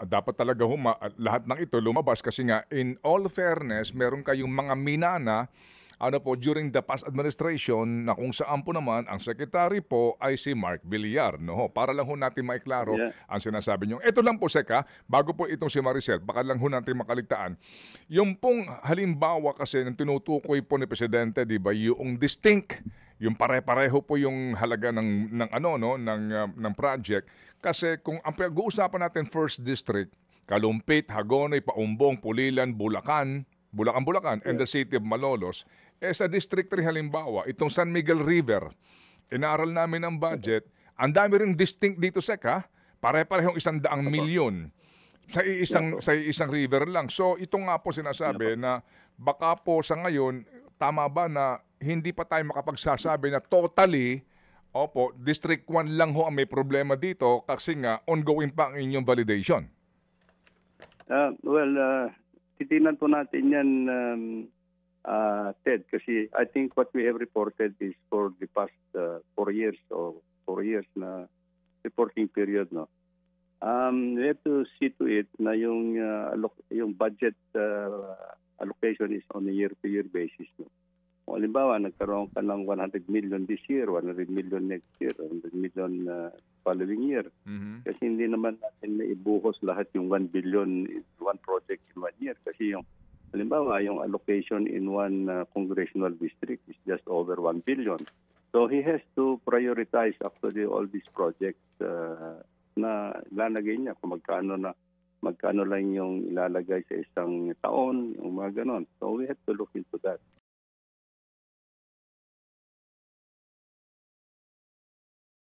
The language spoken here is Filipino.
dapat talaga lahat ng ito lumabas kasi nga in all fairness, meron kayong mga minana ano po during the past administration na kung saan po naman ang secretary po ay si Mark Villar, no ho. Para lang ho natin maiklaro Yeah. ang sinasabi niyo. Ito lang po Seka, bago po itong si Maricel, baka lang ho natin makaligtaan. Yung pong halimbawa kasi ng tinutukoy po ni presidente, 'di ba, yung distinct, yung pare-pareho po yung halaga ng ano no ng project kasi kung ang pag-uusapan natin first district, Kalumpit, Hagonoy, Paumbong, Pulilan, Bulacan, and Yeah. the city of Malolos, sa District 3 halimbawa, itong San Miguel River, inaaral namin ang budget, ang dami ring distinct dito Sek, pare-parehong 100 milyon Yeah po. sa isang river lang. So ito nga po Yeah po. sinasabi na baka po sa ngayon, tama ba na hindi pa tayo makapagsasabi na totally, opo, District 1 lang ho ang may problema dito kasi nga ongoing pa ang inyong validation. Well, titingnan po natin yan, Ted, kasi I think what we have reported is for the past 4 years or 4 years na reporting period, no. We have to see to it na yung budget allocation is on a year-to-year basis, no. Kung halimbawa, nagkaroon ka ng 100 million this year, 100 million next year, 100 million following year. Mhm. Kasi hindi naman natin naibuhos lahat yung 1 billion in one project in 1 year. Kasi halimbawa, yung allocation in one congressional district is just over 1 billion. So he has to prioritize actually all these projects na ilalagay niya kung magkano lang yung ilalagay sa isang taon, yung mga ganon. So we have to look into that.